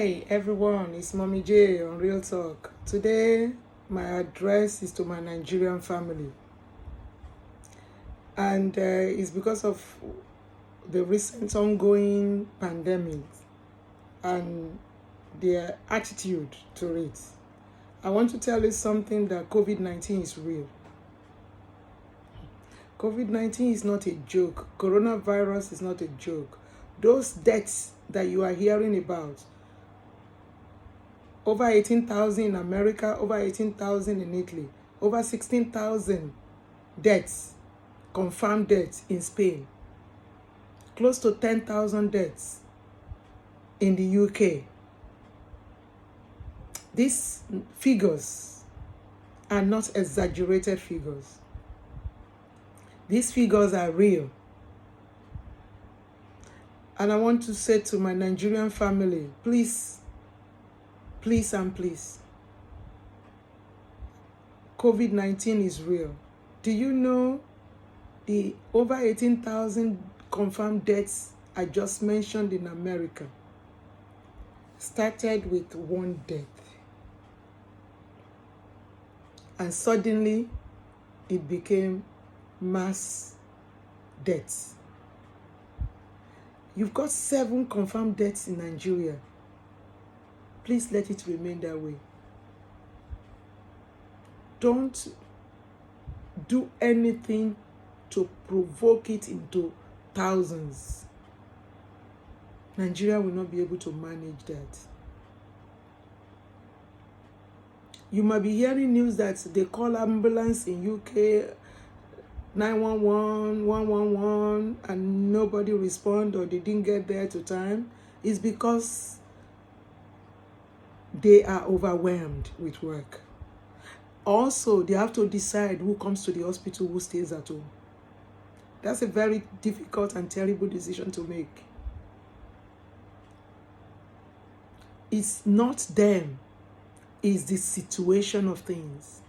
Hi everyone, it's Mommy J on Real Talk. Today, my address is to my Nigerian family, and it's because of the recent ongoing pandemic and their attitude to it. I want to tell you something, that COVID-19 is real. COVID-19 is not a joke. Coronavirus is not a joke. Those deaths that you are hearing about, over 18,000 in America, over 18,000 in Italy, over 16,000 deaths, confirmed deaths in Spain, close to 10,000 deaths in the UK. These figures are not exaggerated figures. These figures are real. And I want to say to my Nigerian family, please, and please, COVID-19 is real. Do you know the over 18,000 confirmed deaths I just mentioned in America started with one death, and suddenly it became mass deaths. You've got 7 confirmed deaths in Nigeria. Please let it remain that way. Don't do anything to provoke it into thousands. Nigeria will not be able to manage that. You might be hearing news that they call ambulance in UK 911, 111, and nobody respond, or they didn't get there to time. It's because they are overwhelmed with work. Also, they have to decide who comes to the hospital, who stays at home. That's a very difficult and terrible decision to make. It's not them, it's the situation of things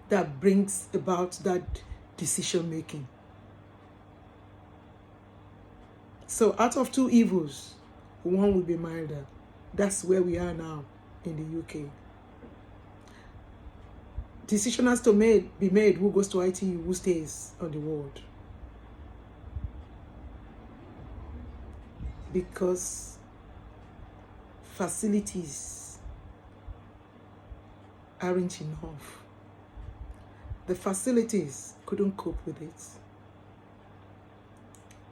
that brings about that decision making. So out of 2 evils, one will be milder. That's where we are now in the UK. Decision has to be made who goes to ITU, who stays on the ward. Because facilities aren't enough. The facilities couldn't cope with it.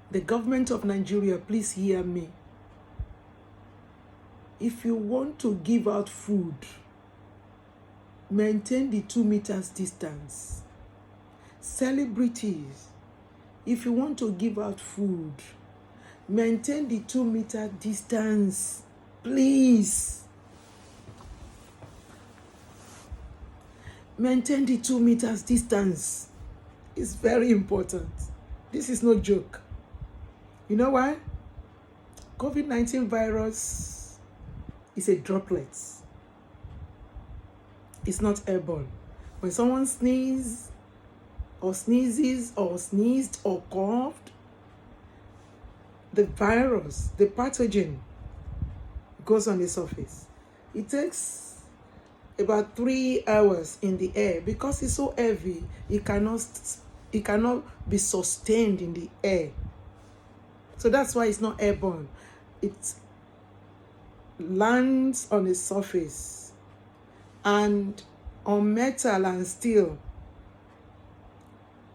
The government of Nigeria, please hear me. If you want to give out food, maintain the 2 meters distance. Celebrities, if you want to give out food, maintain the 2 meter distance, please. Maintain the 2 meters distance. It's very important. This is no joke. You know why? COVID-19 virus is a droplet. It's not airborne. When someone sneezes or sneezed or coughed, the virus, the pathogen, goes on the surface. It takes about 3 hours in the air. Because it's so heavy, it cannot be sustained in the air. So that's why it's not airborne. It lands on the surface, and on metal and steel,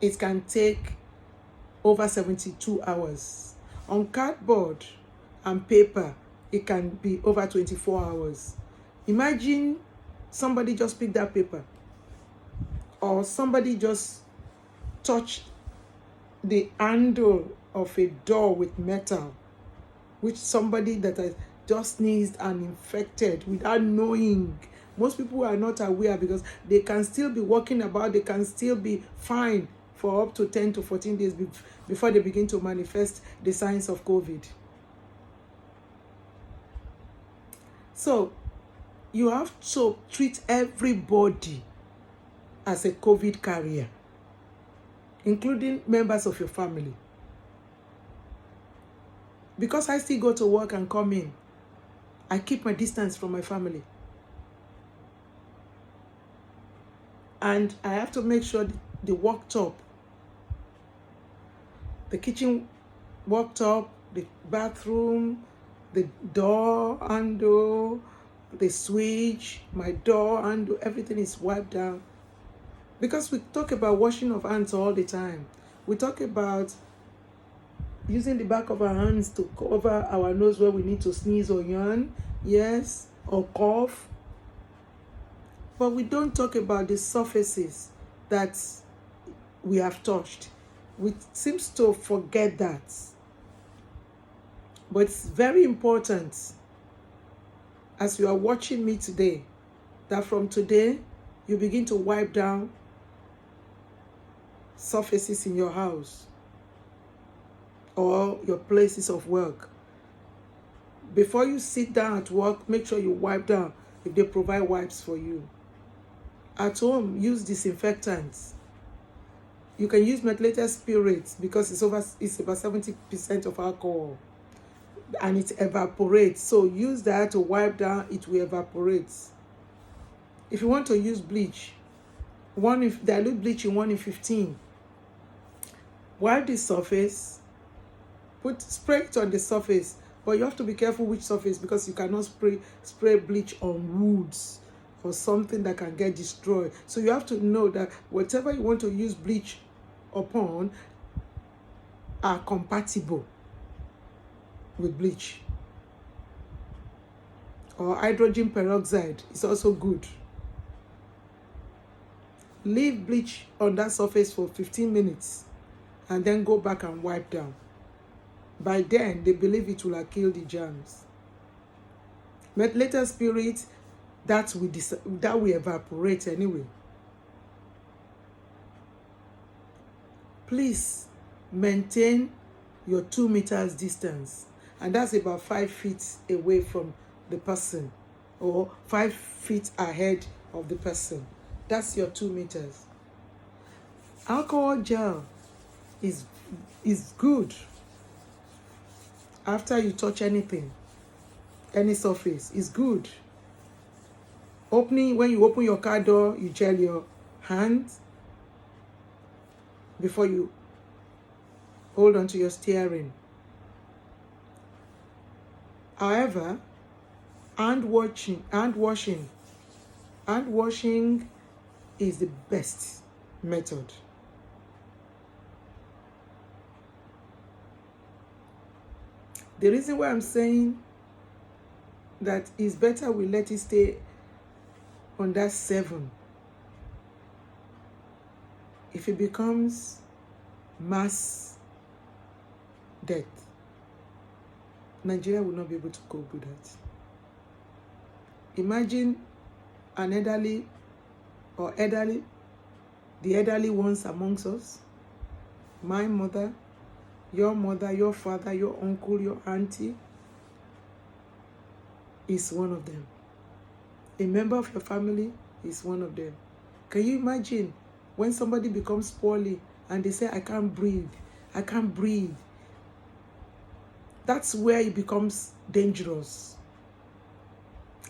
it can take over 72 hours. On cardboard and paper, it can be over 24 hours. Imagine somebody just picked that paper, or somebody just touched the handle of a door with metal, which somebody that has just sneezed and infected without knowing. Most people are not aware, because they can still be walking about, they can still be fine for up to 10 to 14 days before they begin to manifest the signs of COVID. So you have to treat everybody as a COVID carrier, including members of your family. Because I still go to work and come in, I keep my distance from my family. And I have to make sure the worktop, the kitchen worktop, the bathroom, the door handle, the switch, my door handle, everything is wiped down. Because we talk about washing of hands all the time. We talk about using the back of our hands to cover our nose where we need to sneeze or yawn, yes, or cough. But we don't talk about the surfaces that we have touched. We seem to forget that. But it's very important, as you are watching me today, that from today, you begin to wipe down surfaces in your house or your places of work. Before you sit down at work, make sure you wipe down if they provide wipes for you. At home, use disinfectants. You can use methylated spirits because it's about 70% of alcohol and it evaporates. So use that to wipe down, it will evaporate. If you want to use bleach, dilute bleach in 1 in 15. Wipe the surface, spray it on the surface, but you have to be careful which surface because you cannot spray bleach on woods or something that can get destroyed. So you have to know that whatever you want to use bleach upon are compatible with bleach. Or hydrogen peroxide is also good. Leave bleach on that surface for 15 minutes and then go back and wipe down. By then, they believe it will have killed the germs. Methylated spirit, that will evaporate anyway. Please maintain your 2 meters distance, and that's about 5 feet away from the person or 5 feet ahead of the person. That's your 2 meters. Alcohol gel is good after you touch anything, any surface is good. When you open your car door, you gel your hands before you hold on to your steering. However, hand washing is the best method. The reason why I'm saying that it's better we let it stay on that 7. If it becomes mass death, Nigeria will not be able to cope with that. Imagine the elderly ones amongst us, my mother, your father, your uncle, your auntie is one of them. A member of your family is one of them. Can you imagine when somebody becomes poorly and they say, I can't breathe. That's where it becomes dangerous,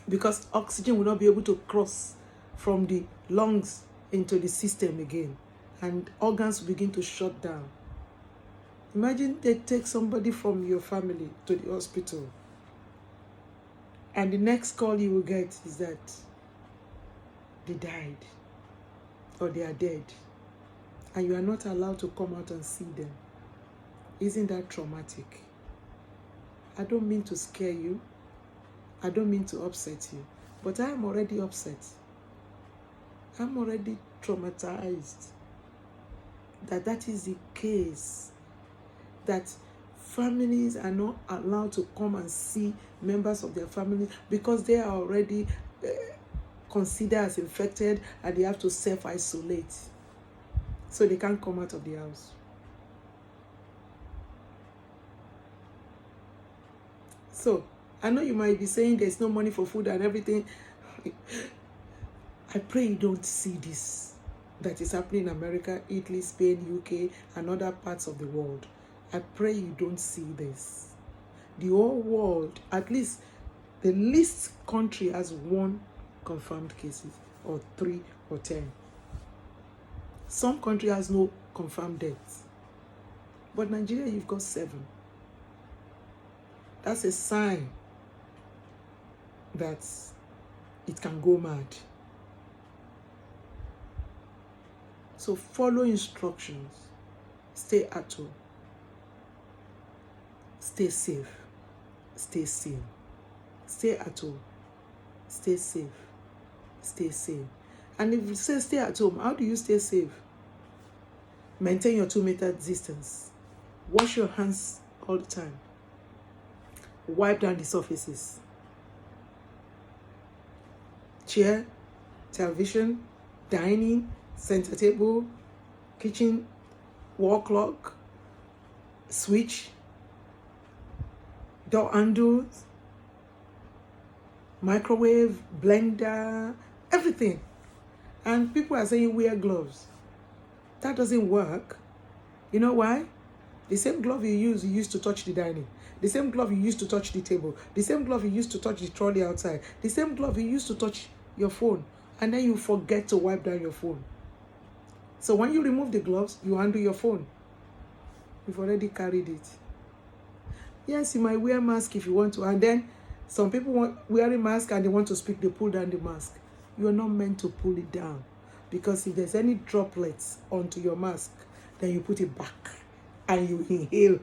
because oxygen will not be able to cross from the lungs into the system again, and organs will begin to shut down. Imagine they take somebody from your family to the hospital, and the next call you will get is that they died or they are dead, and you are not allowed to come out and see them. Isn't that traumatic? I don't mean to scare you. I don't mean to upset you, but I am already upset. I'm already traumatized that is the case, that families are not allowed to come and see members of their family because they are already considered as infected and they have to self-isolate. So they can't come out of the house. So, I know you might be saying there's no money for food and everything. I pray you don't see this that is happening in America, Italy, Spain, UK, and other parts of the world. I pray you don't see this. The whole world, at least The least country has 1 confirmed cases, or 3 or 10. Some country has no confirmed deaths. But Nigeria, you've got 7. That's a sign that it can go mad. So follow instructions. Stay at home. Stay safe. Stay sane. Stay at home. Stay safe. Stay sane. And if you say stay at home, how do you stay safe? Maintain your 2-meter distance. Wash your hands all the time. Wipe down the surfaces. Chair, television, dining, center table, kitchen, wall clock, switch, door handles, microwave, blender, everything. And people are saying wear gloves. That doesn't work. You know why? The same glove you used to touch the dining. The same glove you used to touch the table. The same glove you used to touch the trolley outside. The same glove you used to touch your phone. And then you forget to wipe down your phone. So when you remove the gloves, you undo your phone. You've already carried it. Yes, you might wear a mask if you want to. And then some people want wearing mask and they want to speak, they pull down the mask. You are not meant to pull it down. Because if there's any droplets onto your mask, then you put it back and you inhale.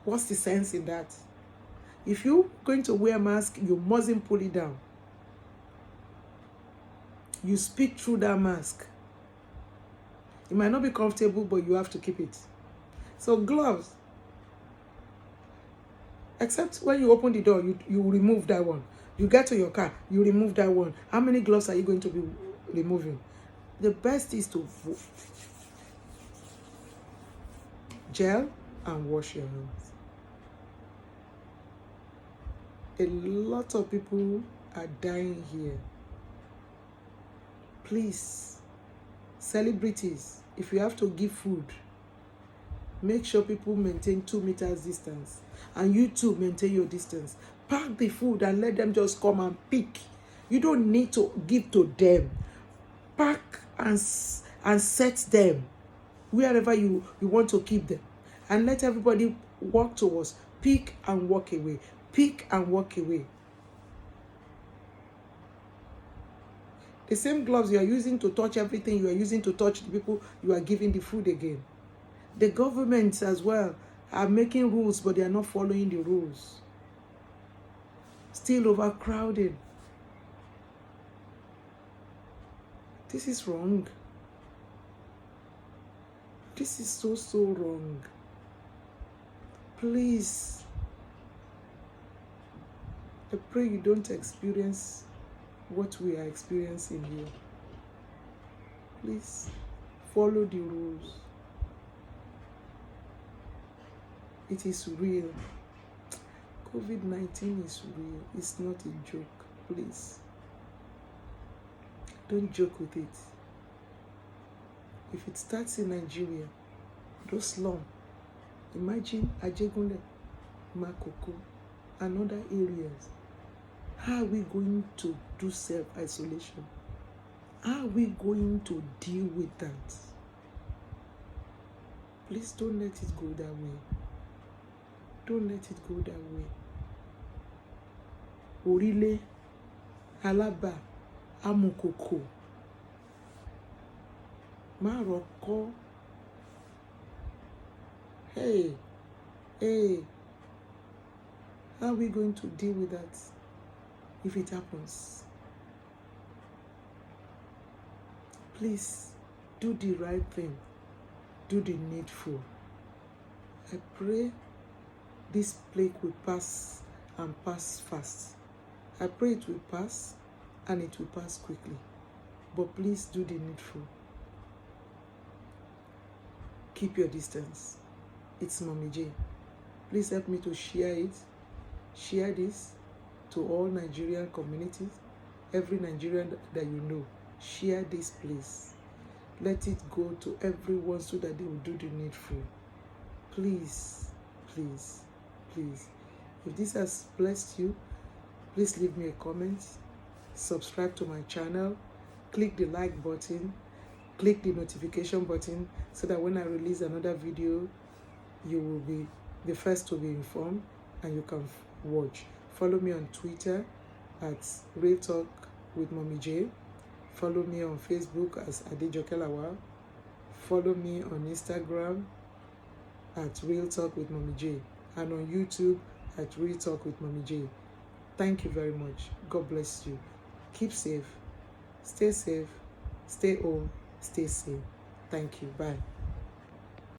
What's the sense in that? If you're going to wear a mask, you mustn't pull it down. You speak through that mask. It might not be comfortable, but you have to keep it. So gloves. Except when you open the door, you remove that one. You get to your car, you remove that one. How many gloves are you going to be removing? The best is to gel and wash your hands. A lot of people are dying here. Please, celebrities, if you have to give food, make sure people maintain 2 meters distance. And you too, maintain your distance. Pack the food and let them just come and pick. You don't need to give to them. Pack and set them wherever you want to keep them. And let everybody walk towards. Pick and walk away. Pick and walk away. The same gloves you are using to touch everything, you are using to touch the people you are giving the food again. The governments as well are making rules, but they are not following the rules. Still overcrowded. This is wrong. This is so wrong. Please, I pray you don't experience what we are experiencing here. Please, follow the rules. It is real. COVID-19 is real. It's not a joke. Please. Don't joke with it. If it starts in Nigeria, those slums, imagine Ajegunle, Makoko, and other areas. How are we going to do self-isolation? How are we going to deal with that? Please don't let it go that way. Don't let it go that way. Orile, Alaba, Amukoko, Maroko. Hey, how are we going to deal with that if it happens? Please, do the right thing. Do the needful. I pray this plague will pass and pass fast. I pray it will pass and it will pass quickly. But please do the needful. Keep your distance. It's Mommy J. Please help me to share it. Share this to all Nigerian communities. Every Nigerian that you know. Share this, please. Let it go to everyone so that they will do the needful. Please, please, please. If this has blessed you, please leave me a comment, subscribe to my channel, click the like button, click the notification button so that when I release another video, you will be the first to be informed and you can watch. Follow me on Twitter at Real Talk with Mommy J. Follow me on Facebook as Adejoke Lawal. Follow me on Instagram at Real Talk with Mommy J, and on YouTube at Real Talk with Mommy J. Thank you very much. God bless you. Keep safe, stay home, stay safe. Thank you. Bye.